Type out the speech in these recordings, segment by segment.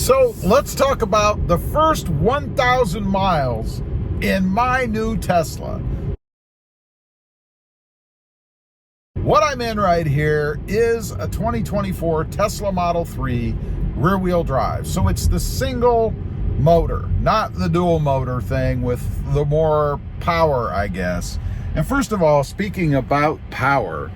So let's talk about the first 1,000 miles in my new Tesla. What I'm in right here is a 2024 Tesla Model 3 rear-wheel drive. So it's the single motor, not the dual motor thing with the more power, I guess. And first of all, speaking about power,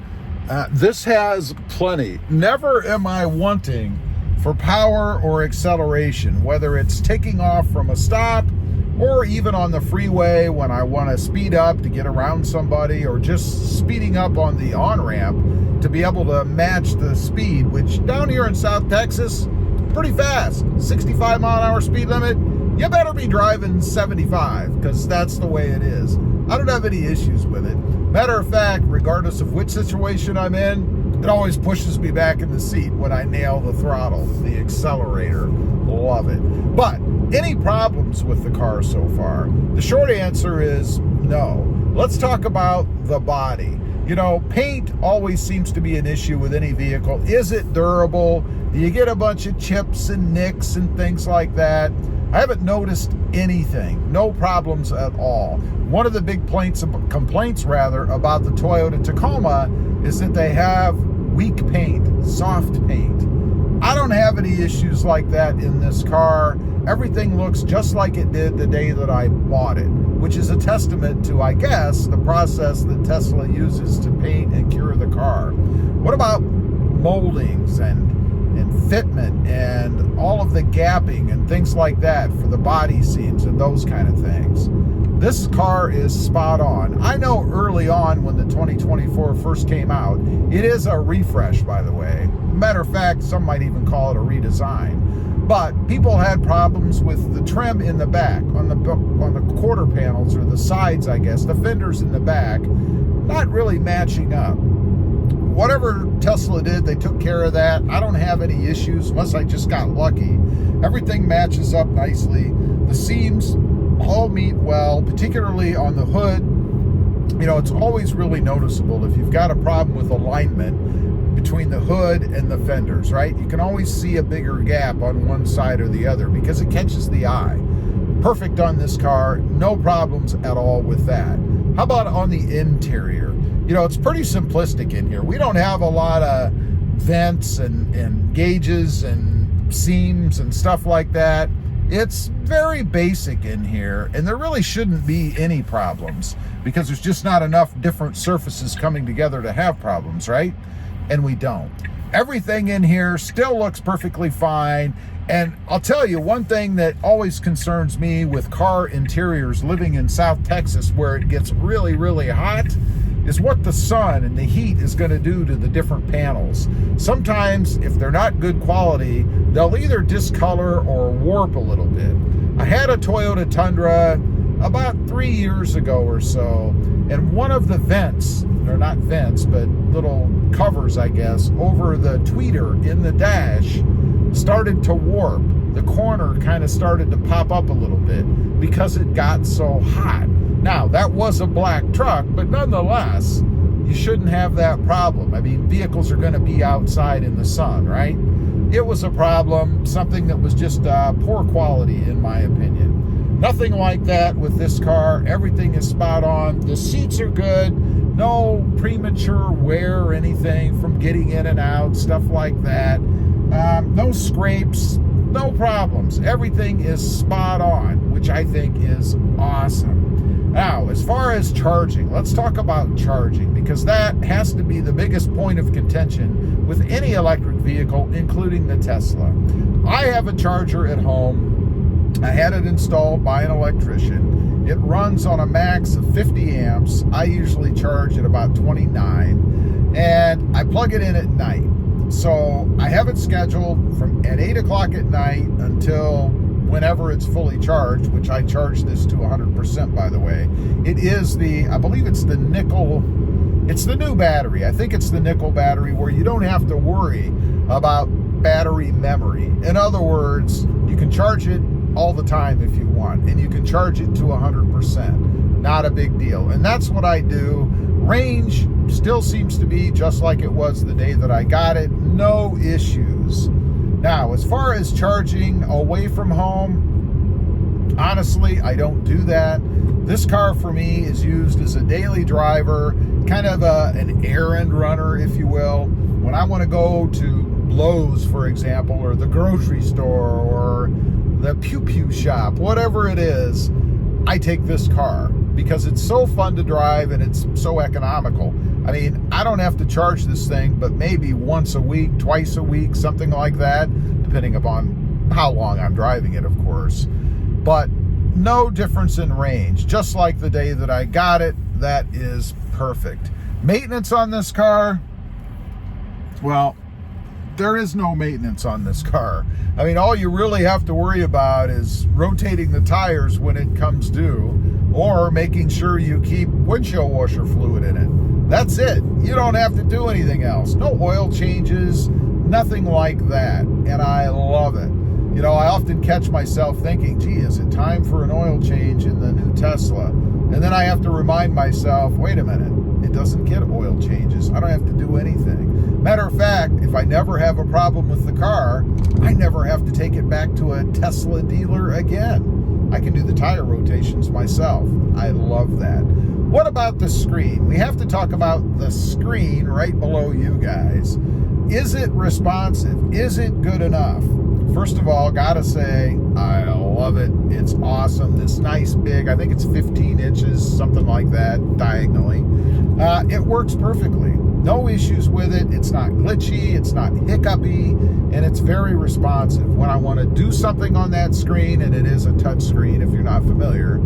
this has plenty. Never am I wanting for power or acceleration, whether it's taking off from a stop or even on the freeway when I want to speed up to get around somebody, or just speeding up on the on-ramp to be able to match the speed, which down here in South Texas, pretty fast. 65 mile an hour speed limit. You better be driving 75 because that's the way it is. I don't have any issues with it. Matter of fact, regardless of which situation I'm in, it always pushes me back in the seat when I nail the throttle, the accelerator. Love it. But any problems with the car so far? The short answer is no. Let's talk about the body. You know, paint always seems to be an issue with any vehicle. Is it durable? Do you get a bunch of chips and nicks and things like that? I haven't noticed anything. No problems at all. One of the big complaints about the Toyota Tacoma is that they have weak paint, soft paint. I don't have any issues like that in this car. Everything looks just like it did the day that I bought it, which is a testament to, I guess, the process that Tesla uses to paint and cure the car. What about moldings and fitment and all of the gapping and things like that for the body seams and those kind of things? This car is spot on. I know early on when the 2024 first came out, it is a refresh, by the way. Matter of fact, some might even call it a redesign. But people had problems with the trim in the back, on the quarter panels, or the sides, I guess, the fenders in the back, not really matching up. Whatever Tesla did, they took care of that. I don't have any issues unless I just got lucky. Everything matches up nicely. The seams all meet well, particularly on the hood. You know, it's always really noticeable if you've got a problem with alignment between the hood and the fenders, right? You can always see a bigger gap on one side or the other because it catches the eye. Perfect on this car, no problems at all with that. How about on the interior? You know, it's pretty simplistic in here. We don't have a lot of vents and gauges and seams and stuff like that. It's very basic in here, and there really shouldn't be any problems because there's just not enough different surfaces coming together to have problems, right? And we don't. Everything in here still looks perfectly fine. And I'll tell you, one thing that always concerns me with car interiors living in South Texas, where it gets really, really hot, is what the sun and the heat is going to do to the different panels. Sometimes, if they're not good quality, they'll either discolor or warp a little bit. I had a Toyota Tundra about 3 years ago or so, and one of the vents, or not vents, but little covers, I guess, over the tweeter in the dash started to warp. The corner kind of started to pop up a little bit because it got so hot. Now, that was a black truck, but nonetheless, you shouldn't have that problem. I mean, vehicles are going to be outside in the sun, right? It was a problem, something that was just poor quality, in my opinion. Nothing like that with this car. Everything is spot on. The seats are good. No premature wear or anything from getting in and out, stuff like that. No scrapes, no problems. Everything is spot on, which I think is awesome. Now, as far as charging, let's talk about charging, because that has to be the biggest point of contention with any electric vehicle, including the Tesla. I have a charger at home. I had it installed by an electrician. It runs on a max of 50 amps. I usually charge at about 29, and I plug it in at night. So I have it scheduled from at 8 o'clock at night until whenever it's fully charged, which I charge this to 100%, by the way. It is I believe it's the nickel, it's the new battery. I think it's the nickel battery where you don't have to worry about battery memory. In other words, you can charge it all the time if you want, and you can charge it to 100%. Not a big deal. And that's what I do. Range still seems to be just like it was the day that I got it. No issues. Now, as far as charging away from home, honestly, I don't do that. This car for me is used as a daily driver, kind of an errand runner, if you will. When I want to go to Lowe's, for example, or the grocery store, or the pew-pew shop, whatever it is, I take this car because it's so fun to drive and it's so economical. I mean, I don't have to charge this thing, but maybe once a week, twice a week, something like that, depending upon how long I'm driving it, of course. But no difference in range. Just like the day that I got it, that is perfect. Maintenance on this car, well, there is no maintenance on this car. I mean, all you really have to worry about is rotating the tires when it comes due, or making sure you keep windshield washer fluid in it. That's it. You don't have to do anything else. No oil changes, nothing like that. And I love it. You know, I often catch myself thinking, gee, is it time for an oil change in the new Tesla? And then I have to remind myself, wait a minute, it doesn't get oil changes. I don't have to do anything. Matter of fact, if I never have a problem with the car, I never have to take it back to a Tesla dealer again. I can do the tire rotations myself. I love that. What about the screen? We have to talk about the screen right below you guys. Is it responsive? Is it good enough? First of all, gotta say, I love it. It's awesome. This nice big, I think it's 15 inches, something like that, diagonally. It works perfectly. No issues with it. It's not glitchy, it's not hiccupy, and it's very responsive. When I want to do something on that screen, and it is a touch screen if you're not familiar,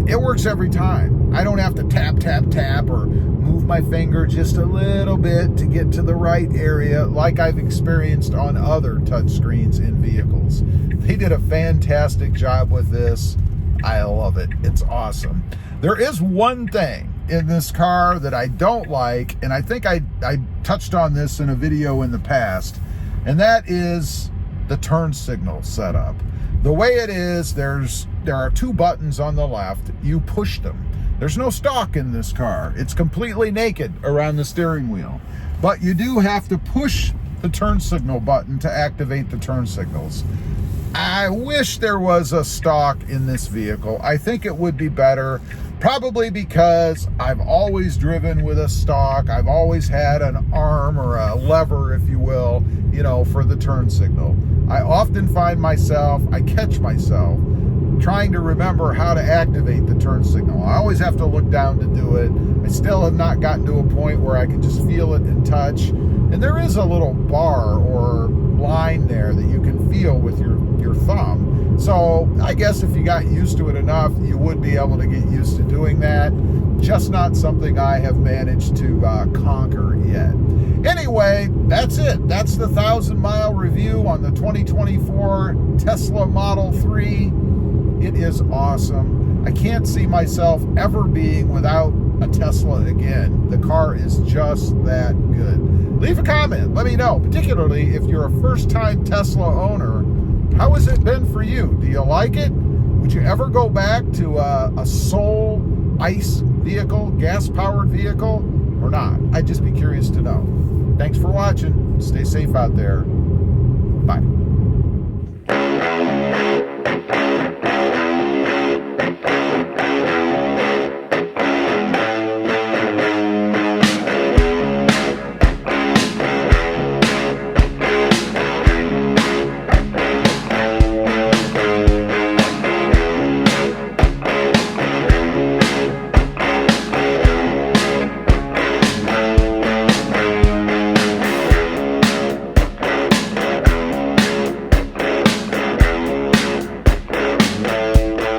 it works every time. I don't have to tap, tap, tap, or move my finger just a little bit to get to the right area like I've experienced on other touch screens in vehicles. They did a fantastic job with this. I love it. It's awesome. There is one thing in this car that I don't like, and I think I touched on this in a video in the past, and that is the turn signal setup. The way it is, there are two buttons on the left. You push them. There's no stalk in this car. It's completely naked around the steering wheel. But you do have to push the turn signal button to activate the turn signals. I wish there was a stalk in this vehicle. I think it would be better, probably because I've always driven with a stalk. I've always had an arm or a lever, if you will, you know, for the turn signal. I often find myself, I catch myself trying to remember how to activate the turn signal. I always have to look down to do it. I still have not gotten to a point where I can just feel it and touch. And there is a little bar or line there that you can feel with your thumb. So I guess if you got used to it enough, you would be able to get used to doing that. Just not something I have managed to conquer yet. Anyway, that's it. That's the 1,000-mile review on the 2024 Tesla Model 3. It is awesome. I can't see myself ever being without a Tesla again. The car is just that good. Leave a comment. Let me know, particularly if you're a first-time Tesla owner. How has it been for you? Do you like it? Would you ever go back to a sole ICE vehicle, gas-powered vehicle, or not? I'd just be curious to know. Thanks for watching. Stay safe out there. Bye.